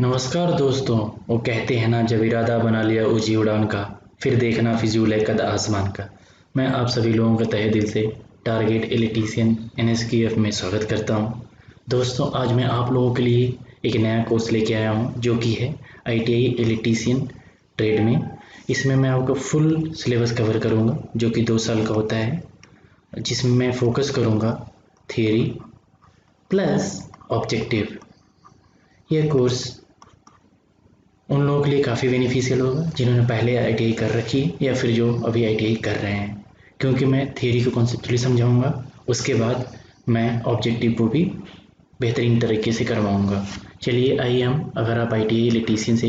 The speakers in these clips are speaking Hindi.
नमस्कार दोस्तों। वो कहते हैं ना, जब इरादा बना लिया ऊंची उड़ान का, फिर देखना फिजूल है कद आसमान का। मैं आप सभी लोगों का तहे दिल से टारगेट इलेक्ट्रीशियन NSQF में स्वागत करता हूं। दोस्तों, आज मैं आप लोगों के लिए एक नया कोर्स लेके आया हूं जो कि है ITI इलेक्ट्रीशियन ट्रेड में। इसमें मैं आपको फुल सिलेबस कवर करूंगा जो कि 2 साल का होता है, जिसमें मैं फोकस करूंगा थियरी प्लस ऑब्जेक्टिव। यह कोर्स उन लोगों के लिए काफ़ी बेनिफिशियल होगा जिन्होंने पहले ITI कर रखी है या फिर जो अभी ITI कर रहे हैं, क्योंकि मैं थियरी को कॉन्सेप्चुअली समझाऊंगा। उसके बाद मैं ऑब्जेक्टिव को भी बेहतरीन तरीके से करवाऊंगा। चलिए आइए, हम अगर आप ITI इलेक्ट्रीशियन से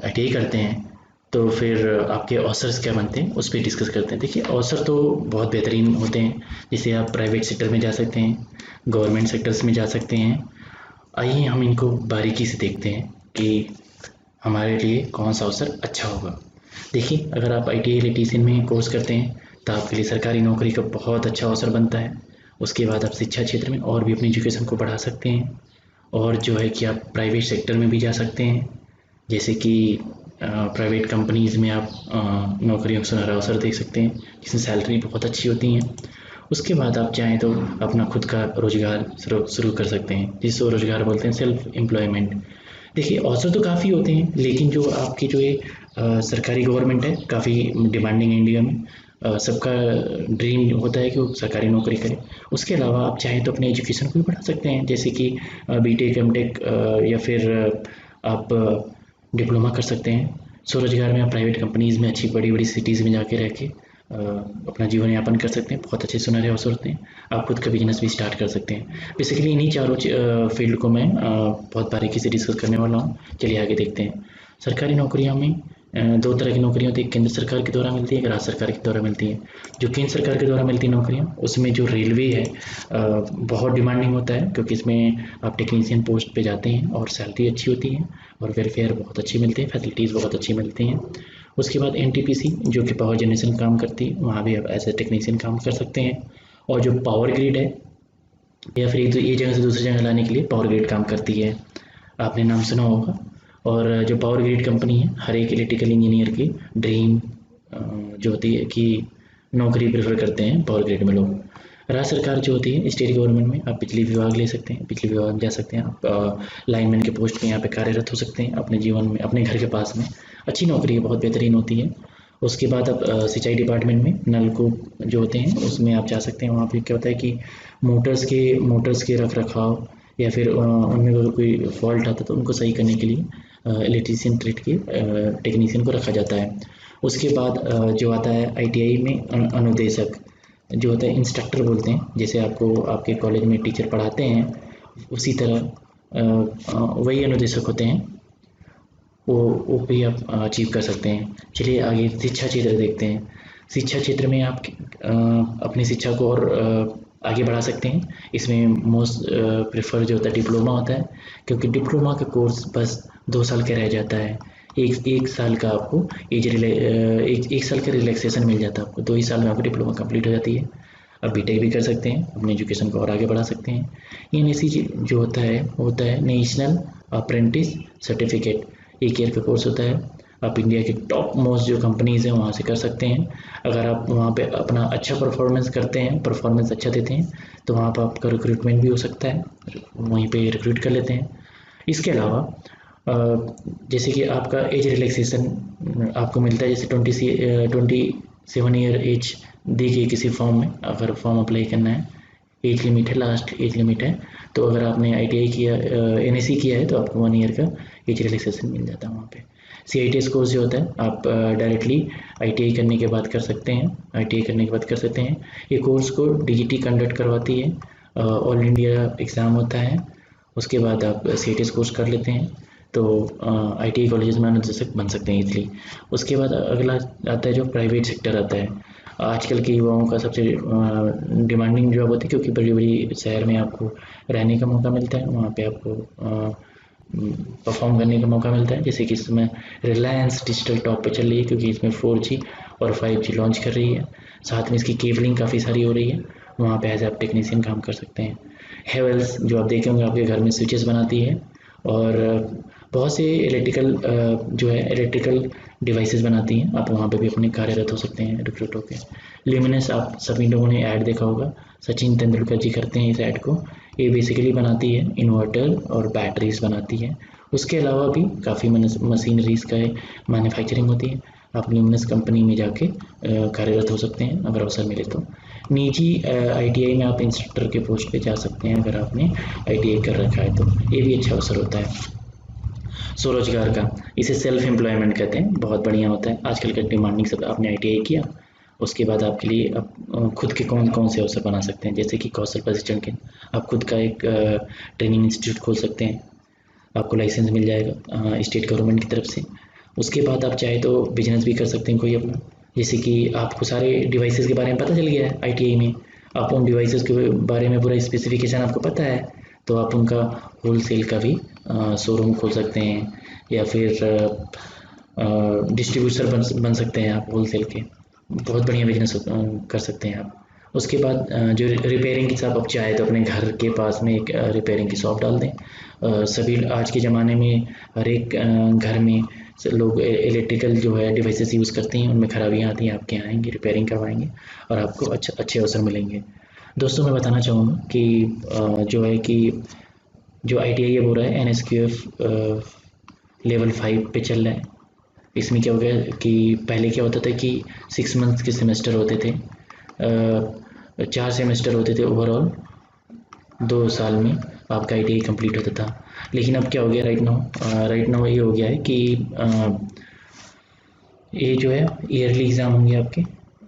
ITI करते हैं तो फिर आपके अवसर्स क्या बनते हैं उस पर डिस्कस करते हैं। देखिए, अवसर तो बहुत बेहतरीन होते हैं। जैसे आप प्राइवेट सेक्टर में जा सकते हैं, गवर्नमेंट सेक्टर्स में जा सकते हैं। आइए हम इनको बारीकी से देखते हैं कि हमारे लिए कौन सा अवसर अच्छा होगा। देखिए, अगर आप ITI इलेक्ट्रीशियन में कोर्स करते हैं तो आपके लिए सरकारी नौकरी का बहुत अच्छा अवसर बनता है। उसके बाद आप शिक्षा क्षेत्र में और भी अपनी एजुकेशन को बढ़ा सकते हैं, और जो है कि आप प्राइवेट सेक्टर में भी जा सकते हैं। जैसे कि प्राइवेट कंपनीज़ में आप नौकरियों का सुनहरा अवसर देख सकते हैं, जिसमें सैलरी बहुत अच्छी होती हैं। उसके बाद आप चाहें तो अपना खुद का रोजगार शुरू कर सकते हैं, जिसको रोजगार बोलते हैं सेल्फ एम्प्लॉयमेंट। देखिए, अवसर तो काफ़ी होते हैं, लेकिन जो आपकी जो ये सरकारी गवर्नमेंट है, काफ़ी डिमांडिंग है इंडिया में। सबका ड्रीम होता है कि वो सरकारी नौकरी करे। उसके अलावा आप चाहें तो अपने एजुकेशन को भी बढ़ा सकते हैं, जैसे कि BTech MTech या फिर आप डिप्लोमा कर सकते हैं। स्वरोजगार में आप प्राइवेट कंपनीज़ में अच्छी बड़ी बड़ी सिटीज़ में जाके रह के अपना जीवन यापन कर सकते हैं। बहुत अच्छे सुनहरे अवसर होते हैं। आप खुद का बिजनेस भी स्टार्ट कर सकते हैं। बेसिकली इन्हीं चारों फील्ड को मैं बहुत बारीकी से डिस्कस करने वाला हूँ। चलिए आगे देखते हैं। सरकारी नौकरियों में 2 तरह की नौकरियाँ होती है। केंद्र सरकार के द्वारा मिलती है, एक राज्य सरकार के द्वारा मिलती है। जो केंद्र सरकार के द्वारा मिलती है नौकरियाँ, उसमें जो रेलवे है बहुत डिमांडिंग होता है, क्योंकि इसमें आप टेक्नीशियन पोस्ट पे जाते हैं और सैलरी अच्छी होती है और वेलफेयर बहुत अच्छी मिलती है, फैसिलिटीज़ बहुत अच्छी मिलती हैं। उसके बाद NTPC जो कि पावर जनरेशन काम करती है, वहाँ भी आप एज ए टेक्नीशियन काम कर सकते हैं। और जो पावर ग्रिड है, या फिर एक जगह से दूसरी जगह लाने के लिए पावर ग्रिड काम करती है, आपने नाम सुना होगा। और जो पावर ग्रिड कंपनी है, हर एक इलेक्ट्रिकल इंजीनियर की ड्रीम जो होती है कि नौकरी प्रेफर करते हैं पावर ग्रिड में लोग। राज्य सरकार जो होती है, स्टेट गवर्नमेंट में आप बिजली विभाग ले सकते हैं, बिजली विभाग में जा सकते हैं। आप लाइनमैन के पोस्ट पे यहाँ पे कार्यरत हो सकते हैं अपने जीवन में, अपने घर के पास में। अच्छी नौकरी है, बहुत बेहतरीन होती है। उसके बाद आप सिंचाई डिपार्टमेंट में नलकूप जो होते हैं उसमें आप जा सकते हैं। वहाँ पे क्या होता है कि मोटर्स के रख रखाव या फिर उनमें अगर कोई फॉल्ट आता है तो उनको सही करने के लिए इलेक्ट्रीशियन ट्रेड के टेक्नीशियन को रखा जाता है। उसके बाद जो आता है ITI में अनुदेशक जो होता है, इंस्ट्रक्टर बोलते हैं। जैसे आपको आपके कॉलेज में टीचर पढ़ाते हैं, उसी तरह वही अनुदेशक होते हैं, वो भी आप अचीव कर सकते हैं। चलिए आगे शिक्षा क्षेत्र देखते हैं। शिक्षा क्षेत्र में आप अपनी शिक्षा को और आगे बढ़ा सकते हैं। इसमें मोस्ट प्रेफर जो होता है डिप्लोमा होता है, क्योंकि डिप्लोमा का कोर्स बस 2 साल का रह जाता है। एक साल का आपको एक साल का रिलैक्सेशन मिल जाता है आपको। 2 ही साल में आपको डिप्लोमा कंप्लीट हो जाती है। अब BTech भी कर सकते हैं, अपनी एजुकेशन को और आगे बढ़ा सकते हैं। NSE जो होता है नेशनल अप्रेंटिस सर्टिफिकेट। 1 ईयर का कोर्स होता है। आप इंडिया के टॉप मोस्ट जो कंपनीज़ हैं वहाँ से कर सकते हैं। अगर आप वहाँ पे अपना अच्छा परफॉर्मेंस करते हैं, परफॉर्मेंस अच्छा देते हैं, तो वहाँ पर आपका रिक्रूटमेंट भी हो सकता है, वहीं पे रिक्रूट कर लेते हैं। इसके अलावा जैसे कि आपका एज रिलैक्सेशन आपको मिलता है, जैसे 27 ईयर एज दी गई किसी फॉर्म में। अगर फॉर्म अप्लाई करना है, एज लिमिट है, लास्ट एज लिमिट है। तो अगर आपने ITI किया, NSE किया है, तो आपको 1 ईयर का एज रिलैक्सेशन मिल जाता है वहाँ पे। CITS कोर्स जो होता है, आप डायरेक्टली ITI करने के बाद कर सकते हैं। ITI करने के बाद कर सकते हैं। ये कोर्स को DGT कंडक्ट करवाती है, ऑल इंडिया एग्ज़ाम होता है। उसके बाद आप CITS कोर्स कर लेते हैं तो ITI कॉलेजेस में अनुदेशक बन सकते हैं इजली। उसके बाद अगला आता है जो प्राइवेट सेक्टर आता है। आजकल के युवाओं का सबसे डिमांडिंग जॉब होती है, क्योंकि बड़ी बड़ी शहर में आपको रहने का मौका मिलता है, वहाँ पे आपको परफॉर्म करने का मौका मिलता है। जैसे कि इसमें रिलायंस डिजिटल टॉप पे चल रही है, क्योंकि इसमें 4G और 5G लॉन्च कर रही है। साथ में इसकी केबलिंग काफ़ी सारी हो रही है, वहाँ पे एज आप टेक्नीशियन काम कर सकते हैं। हेवेल्स जो आप देखे होंगे आपके घर में स्विचेस बनाती है, और बहुत से इलेक्ट्रिकल डिवाइसेस बनाती हैं। आप वहाँ पे भी अपने कार्यरत हो सकते हैं रिक्रूट होकर। ल्यूमिनस, आप सभी लोगों ने ऐड देखा होगा, सचिन तेंदुलकर जी करते हैं इस ऐड को। ये बेसिकली बनाती है इन्वर्टर और बैटरीज बनाती है। उसके अलावा भी काफ़ी मशीनरीज का मैन्युफैक्चरिंग होती है। आप ल्यूमिनस कंपनी में जाके कार्यरत हो सकते हैं अगर अवसर मिले तो। निजी ITI में आप इंस्ट्रक्टर के पोस्ट पे जा सकते हैं अगर आपने ITI कर रखा है तो। ये भी अच्छा अवसर होता है स्वरोजगार का। इसे सेल्फ एम्प्लॉयमेंट कहते हैं, बहुत बढ़िया होता है। आजकल का डिमांडिंग सब आपने ITI किया, उसके बाद आपके लिए आप खुद के कौन कौन से अवसर बना सकते हैं, जैसे कि कौशल प्रशिक्षण के आप खुद का एक ट्रेनिंग इंस्टीट्यूट खोल सकते हैं। आपको लाइसेंस मिल जाएगा स्टेट गवर्नमेंट की तरफ से। उसके बाद आप चाहे तो बिजनेस भी कर सकते हैं कोई अपना, जैसे कि आपको सारे डिवाइसेस के बारे में पता चल गया है ITI में, आप उन डिवाइसेस के बारे में पूरा स्पेसिफिकेशन आपको पता है, तो आप उनका होलसेल का भी शोरूम खोल सकते हैं, या फिर डिस्ट्रीब्यूटर बन सकते हैं आप होलसेल के। बहुत बढ़िया बिजनेस कर सकते हैं आप। उसके बाद जो रिपेयरिंग की शॉप, आप चाहे तो अपने घर के पास में एक रिपेयरिंग की शॉप डाल दें। सभी आज के ज़माने में हर एक घर में लोग इलेक्ट्रिकल जो है डिवाइसेस यूज़ करते हैं, उनमें खराबियाँ आती हैं, आपके यहाँ आएंगे, रिपेयरिंग करवाएंगे और आपको अच्छे अवसर मिलेंगे। दोस्तों, मैं बताना चाहूँगा कि जो है कि जो ITI ये हो रहा है NSQF लेवल 5 पे चल रहा है। इसमें क्या हो गया कि पहले क्या होता था कि 6 मंथ्स के सेमेस्टर होते थे, 4 सेमेस्टर होते थे ओवरऑल, 2 साल में आपका ITI कंप्लीट होता था। लेकिन अब क्या हो गया राइट नाउ ये हो गया है कि ये जो है ईयरली एग्ज़ाम होंगे आपके,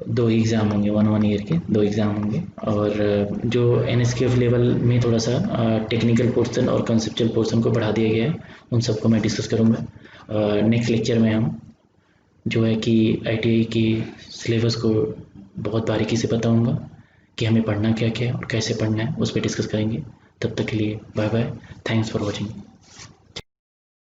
2 ही एग्ज़ाम होंगे, 1 ईयर के 2 एग्ज़ाम होंगे। और जो NSQF लेवल में थोड़ा सा टेक्निकल पोर्शन और कंसेप्चुअल पोर्शन को बढ़ा दिया गया है, उन सबको मैं डिस्कस करूँगा नेक्स्ट लेक्चर में। हम जो है कि ITI की सिलेबस को बहुत बारीकी से बताऊँगा कि हमें पढ़ना क्या क्या है और कैसे पढ़ना है, उस पर डिस्कस करेंगे। तब तक के लिए bye bye, thanks for watching.